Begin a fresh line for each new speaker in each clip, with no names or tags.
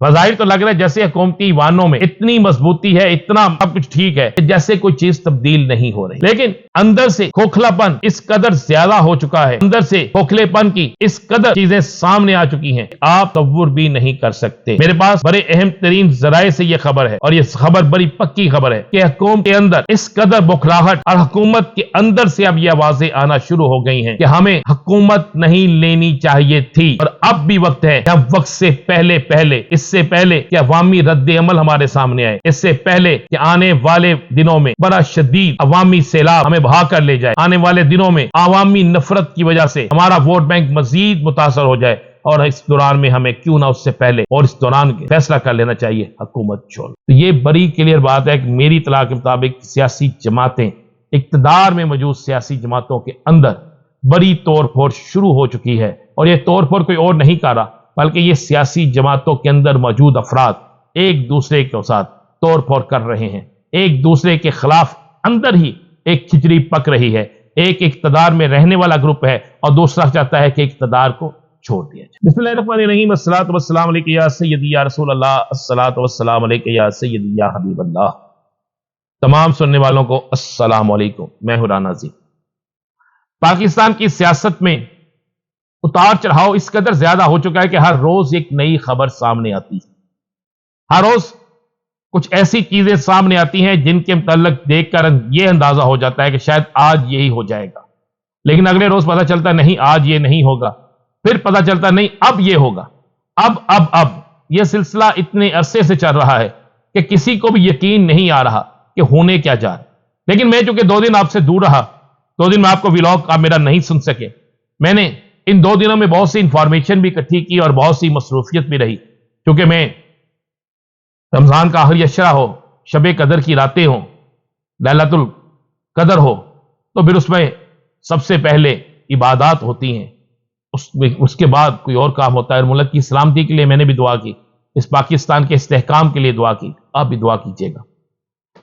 بظاہر تو لگ رہا ہے جیسے حکومتی وانوں میں اتنی مضبوطی ہے، اتنا سب کچھ ٹھیک ہے، جیسے کوئی چیز تبدیل نہیں ہو رہی، لیکن اندر سے کھوکھلا پن اس قدر زیادہ ہو چکا ہے، اندر سے کھوکھلے پن کی اس قدر چیزیں سامنے آ چکی ہیں، آپ تصور بھی نہیں کر سکتے۔ میرے پاس بڑے اہم ترین ذرائع سے یہ خبر ہے، اور یہ خبر بڑی پکی خبر ہے کہ حکومت کے اندر اس قدر بکھراہٹ اور حکومت کے اندر سے اب یہ آوازیں آنا شروع ہو گئی ہیں کہ ہمیں حکومت نہیں لینی چاہیے تھی، اور اب بھی وقت ہے کہ ہم وقت سے پہلے اس سے پہلے کہ عوامی رد عمل ہمارے سامنے آئے، اس سے پہلے کہ آنے والے دنوں میں بڑا شدید عوامی سیلاب ہمیں بہا کر لے جائے، آنے والے دنوں میں عوامی نفرت کی وجہ سے ہمارا ووٹ بینک مزید متاثر ہو جائے، اور اس دوران میں ہمیں کیوں نہ اس سے پہلے اور اس دوران فیصلہ کر لینا چاہیے حکومت چھوڑ۔ تو یہ بڑی کلیئر بات ہے کہ میری اطلاع کے مطابق سیاسی جماعتیں، اقتدار میں موجود سیاسی جماعتوں کے اندر بڑی توڑ پھوڑ شروع ہو چکی ہے، اور یہ توڑ پھوڑ کوئی اور نہیں کر رہا بلکہ یہ سیاسی جماعتوں کے اندر موجود افراد ایک دوسرے کے ساتھ توڑ پھوڑ کر رہے ہیں، ایک دوسرے کے خلاف اندر ہی ایک کھچڑی پک رہی ہے، ایک اقتدار میں رہنے والا گروپ ہے اور دوسرا چاہتا ہے کہ اقتدار کو چھوڑ دیا جائے۔ بسم اللہ الرحمن الرحیم، الصلاۃ والسلام علیک یا سیدی یا رسول اللہ، الصلاۃ والسلام علیک یا سیدی یا حبیب اللہ۔ تمام سننے والوں کو السلام علیکم، میں ہوں رانا زی۔ پاکستان کی سیاست میں اتار چڑھاؤ اس قدر زیادہ ہو چکا ہے کہ ہر روز ایک نئی خبر سامنے آتی ہے، ہر روز کچھ ایسی چیزیں سامنے آتی ہیں جن کے متعلق دیکھ کر یہ اندازہ ہو جاتا ہے کہ شاید آج یہی ہو جائے گا، لیکن اگلے روز پتہ چلتا نہیں آج یہ نہیں ہوگا، پھر پتہ چلتا نہیں اب یہ ہوگا، اب یہ سلسلہ اتنے عرصے سے چل رہا ہے کہ کسی کو بھی یقین نہیں آ رہا کہ ہونے کیا جا رہا۔ لیکن میں چونکہ 2 دن آپ سے دور رہا، 2 دن میں آپ کو ویلاگ آپ میرا نہیں سن سکے، میں نے ان 2 دنوں میں بہت سی انفارمیشن بھی اکٹھی کی اور بہت سی مصروفیت بھی رہی، کیونکہ میں رمضان کا آخری عشرہ ہو، شب قدر کی راتیں ہوں، لیلۃ القدر ہو، تو پھر اس میں سب سے پہلے عبادات ہوتی ہیں، اس کے بعد کوئی اور کام ہوتا ہے، اور ملک کی سلامتی کے لیے میں نے بھی دعا کی، اس پاکستان کے استحکام کے لیے دعا کی، آپ بھی دعا کیجیے گا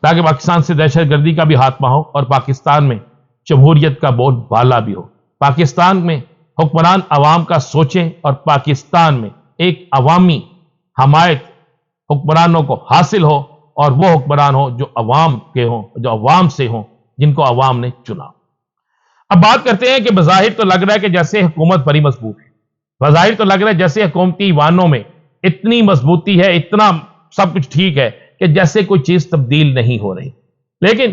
تاکہ پاکستان سے دہشت گردی کا بھی خاتمہ ہو اور پاکستان میں جمہوریت کا بول بالا بھی ہو، پاکستان میں حکمران عوام کا سوچیں، اور پاکستان میں ایک عوامی حمایت حکمرانوں کو حاصل ہو، اور وہ حکمران ہو جو عوام کے ہوں، جو عوام سے ہوں، جن کو عوام نے چنا۔ اب بات کرتے ہیں کہ بظاہر تو لگ رہا ہے کہ جیسے حکومت بڑی مضبوط ہے، بظاہر تو لگ رہا ہے جیسے حکومتی وانوں میں اتنی مضبوطی ہے، اتنا سب کچھ ٹھیک ہے کہ جیسے کوئی چیز تبدیل نہیں ہو رہی، لیکن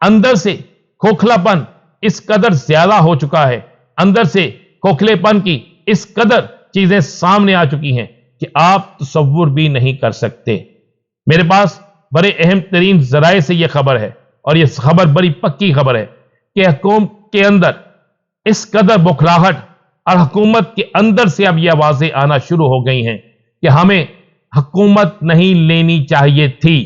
اندر سے کھوکھلا پن اس قدر زیادہ ہو چکا ہے، اندر سے کھوکھلے پن کی اس قدر چیزیں سامنے آ چکی ہیں کہ آپ تصور بھی نہیں کر سکتے۔ میرے پاس بڑے اہم ترین ذرائع سے یہ خبر ہے، اور یہ خبر بڑی پکی خبر ہے کہ حکومت کے اندر اس قدر بکھراہٹ اور حکومت کے اندر سے اب یہ آوازیں آنا شروع ہو گئی ہیں کہ ہمیں حکومت نہیں لینی چاہیے تھی،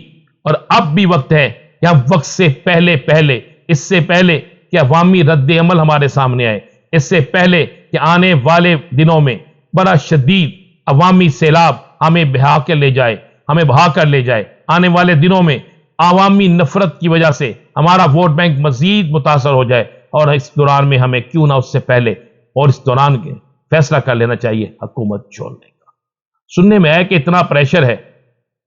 اور اب بھی وقت ہے کہ ہم وقت سے پہلے اس سے پہلے کہ عوامی رد عمل ہمارے سامنے آئے، اس سے پہلے کہ آنے والے دنوں میں بڑا شدید عوامی سیلاب ہمیں بہا کر لے جائے، آنے والے دنوں میں عوامی نفرت کی وجہ سے ہمارا ووٹ بینک مزید متاثر ہو جائے، اور اس دوران میں ہمیں کیوں نہ اس سے پہلے اور اس دوران کے فیصلہ کر لینا چاہیے حکومت چھوڑنے کا۔ سننے میں ہے کہ اتنا پریشر ہے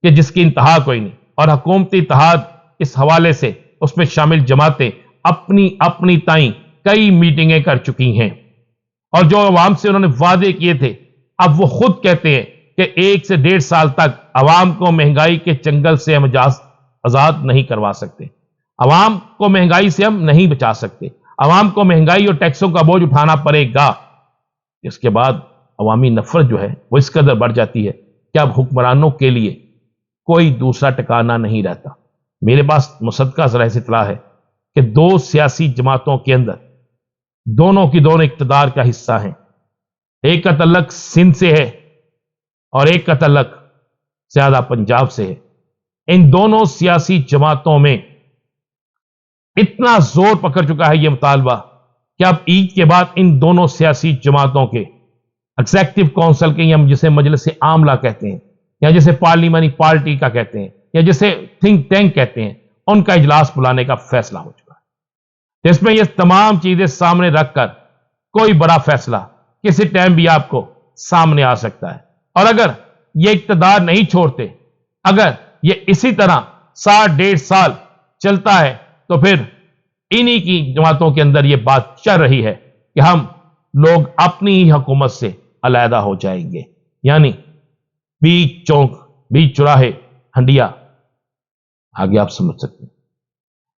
کہ جس کی انتہا کوئی نہیں، اور حکومتی اتحاد اس حوالے سے اس میں شامل جماعتیں اپنی تائیں کئی میٹنگیں کر چکی ہیں، اور جو عوام سے انہوں نے وعدے کیے تھے اب وہ خود کہتے ہیں کہ 1 سے 1.5 سال تک عوام کو مہنگائی کے چنگل سے ہم آزاد نہیں کروا سکتے، عوام کو مہنگائی سے ہم نہیں بچا سکتے، عوام کو مہنگائی اور ٹیکسوں کا بوجھ اٹھانا پڑے گا۔ اس کے بعد عوامی نفرت جو ہے وہ اس قدر بڑھ جاتی ہے کہ اب حکمرانوں کے لیے کوئی دوسرا ٹکانہ نہیں رہتا۔ میرے پاس مصدقہ ذرائع سے اطلاع ہے کہ 2 سیاسی جماعتوں کے اندر دونوں کی دونوں اقتدار کا حصہ ہیں، ایک کا تعلق سندھ سے ہے اور ایک کا تعلق زیادہ پنجاب سے ہے۔ ان دونوں سیاسی جماعتوں میں اتنا زور پکڑ چکا ہے یہ مطالبہ کہ اب عید کے بعد ان دونوں سیاسی جماعتوں کے ایگزیکٹو کونسل کے، یا جسے مجلس عاملہ کہتے ہیں، یا جسے پارلیمانی پارٹی کا کہتے ہیں، یا جسے تھنک ٹینک کہتے ہیں، ان کا اجلاس بلانے کا فیصلہ ہو چکا ہے، جس میں یہ تمام چیزیں سامنے رکھ کر کوئی بڑا فیصلہ کسی ٹائم بھی آپ کو سامنے آ سکتا ہے۔ اور اگر یہ اقتدار نہیں چھوڑتے، اگر یہ اسی طرح 1.5 سال چلتا ہے تو پھر انہی کی جماعتوں کے اندر یہ بات چل رہی ہے کہ ہم لوگ اپنی ہی حکومت سے علیحدہ ہو جائیں گے، یعنی بیچ چوک، بیچ چوراہے، ہنڈیا، آگے آپ سمجھ سکتے ہیں۔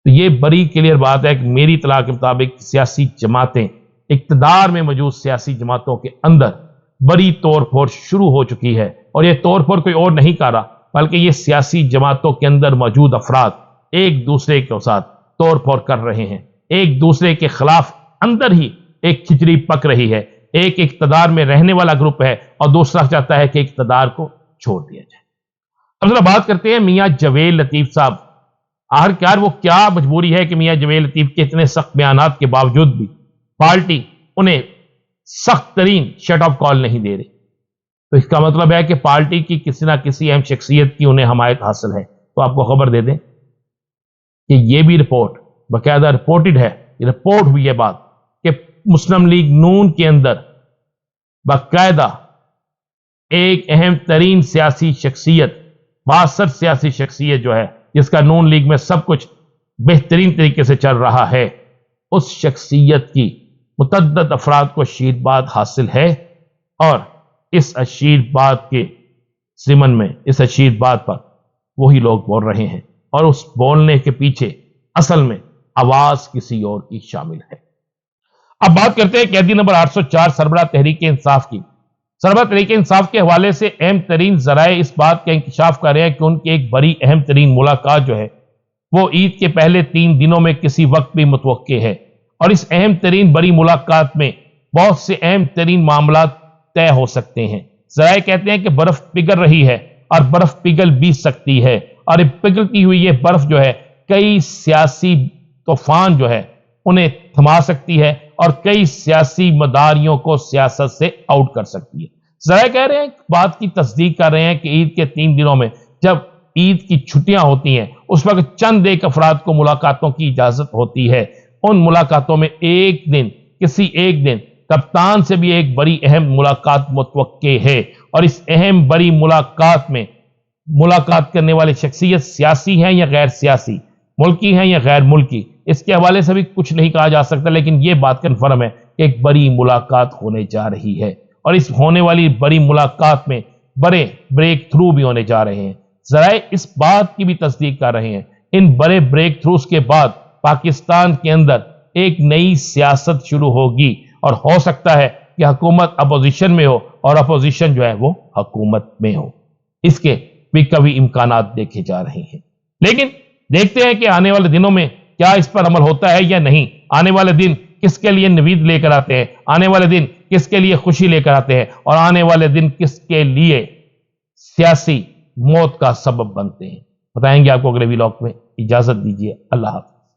تو یہ بڑی کلیئر بات ہے کہ میری اطلاع کے مطابق سیاسی جماعتیں، اقتدار میں موجود سیاسی جماعتوں کے اندر بڑی توڑ پھوڑ شروع ہو چکی ہے، اور یہ توڑ پھوڑ کوئی اور نہیں کر رہا بلکہ یہ سیاسی جماعتوں کے اندر موجود افراد ایک دوسرے کے ساتھ توڑ پھوڑ کر رہے ہیں، ایک دوسرے کے خلاف اندر ہی ایک کھچڑی پک رہی ہے۔ ایک اقتدار میں رہنے والا گروپ ہے اور دوسرا چاہتا ہے کہ اقتدار کو چھوڑ دیا جائے۔ اب ذرا بات کرتے ہیں میاں جویل لطیف صاحب، آخرکار وہ کیا مجبوری ہے کہ میاں جویل لطیف کے اتنے سخت بیانات کے باوجود بھی پارٹی انہیں سخت ترین شٹ آف کال نہیں دے رہی؟ تو اس کا مطلب ہے کہ پارٹی کی کسی نہ کسی اہم شخصیت کی انہیں حمایت حاصل ہے۔ تو آپ کو خبر دے دیں کہ یہ بھی رپورٹ باقاعدہ رپورٹڈ ہے، یہ رپورٹ ہوئی ہے بات کہ مسلم لیگ نون کے اندر باقاعدہ ایک اہم ترین سیاسی شخصیت، باثر سیاسی شخصیت جو ہے جس کا نون لیگ میں سب کچھ بہترین طریقے سے چل رہا ہے، اس شخصیت کی متعدد افراد کو آشیرواد حاصل ہے، اور اس آشیرواد کے ضمن میں، اس آشیرواد پر وہی لوگ بول رہے ہیں، اور اس بولنے کے پیچھے اصل میں آواز کسی اور کی شامل ہے۔ اب بات کرتے ہیں قیدی نمبر 804 سربراہ تحریک انصاف کی۔ سربراہ تحریک انصاف کے حوالے سے اہم ترین ذرائع اس بات کا انکشاف کر رہے ہیں کہ ان کی ایک بڑی اہم ترین ملاقات جو ہے وہ عید کے پہلے 3 دنوں میں کسی وقت بھی متوقع ہے، اور اس اہم ترین بڑی ملاقات میں بہت سے اہم ترین معاملات طے ہو سکتے ہیں۔ ذرائع کہتے ہیں کہ برف پگھل رہی ہے اور برف پگھل بھی سکتی ہے، اور پگھلتی ہوئی یہ برف جو ہے کئی سیاسی طوفان جو ہے انہیں تھما سکتی ہے اور کئی سیاسی مداریوں کو سیاست سے آؤٹ کر سکتی ہے۔ ذرائع کہہ رہے ہیں، بات کی تصدیق کر رہے ہیں کہ عید کے 3 دنوں میں جب عید کی چھٹیاں ہوتی ہیں اس وقت چند ایک افراد کو ملاقاتوں کی اجازت ہوتی ہے۔ ان ملاقاتوں میں کسی ایک دن کپتان سے بھی ایک بڑی اہم ملاقات متوقع ہے، اور اس اہم بڑی ملاقات میں ملاقات کرنے والے شخصیت سیاسی ہیں یا غیر سیاسی، ملکی ہیں یا غیر ملکی، اس کے حوالے سے بھی کچھ نہیں کہا جا سکتا، لیکن یہ بات کنفرم ہے کہ ایک بڑی ملاقات ہونے جا رہی ہے، اور اس ہونے والی بڑی ملاقات میں بڑے بریک تھرو بھی ہونے جا رہے ہیں۔ ذرائع اس بات کی بھی تصدیق کر رہے ہیں ان بڑے بریک تھروز کے بعد پاکستان کے اندر ایک نئی سیاست شروع ہوگی، اور ہو سکتا ہے کہ حکومت اپوزیشن میں ہو اور اپوزیشن جو ہے وہ حکومت میں ہو۔ اس کے بھی کبھی امکانات دیکھے جا رہے ہیں، لیکن دیکھتے ہیں کہ آنے والے دنوں میں کیا اس پر عمل ہوتا ہے یا نہیں۔ آنے والے دن کس کے لیے نوید لے کر آتے ہیں، آنے والے دن کس کے لیے خوشی لے کر آتے ہیں، اور آنے والے دن کس کے لیے سیاسی موت کا سبب بنتے ہیں، بتائیں گے آپ کو اگلے ولاگ میں۔ اجازت دیجیے، اللہ حافظ۔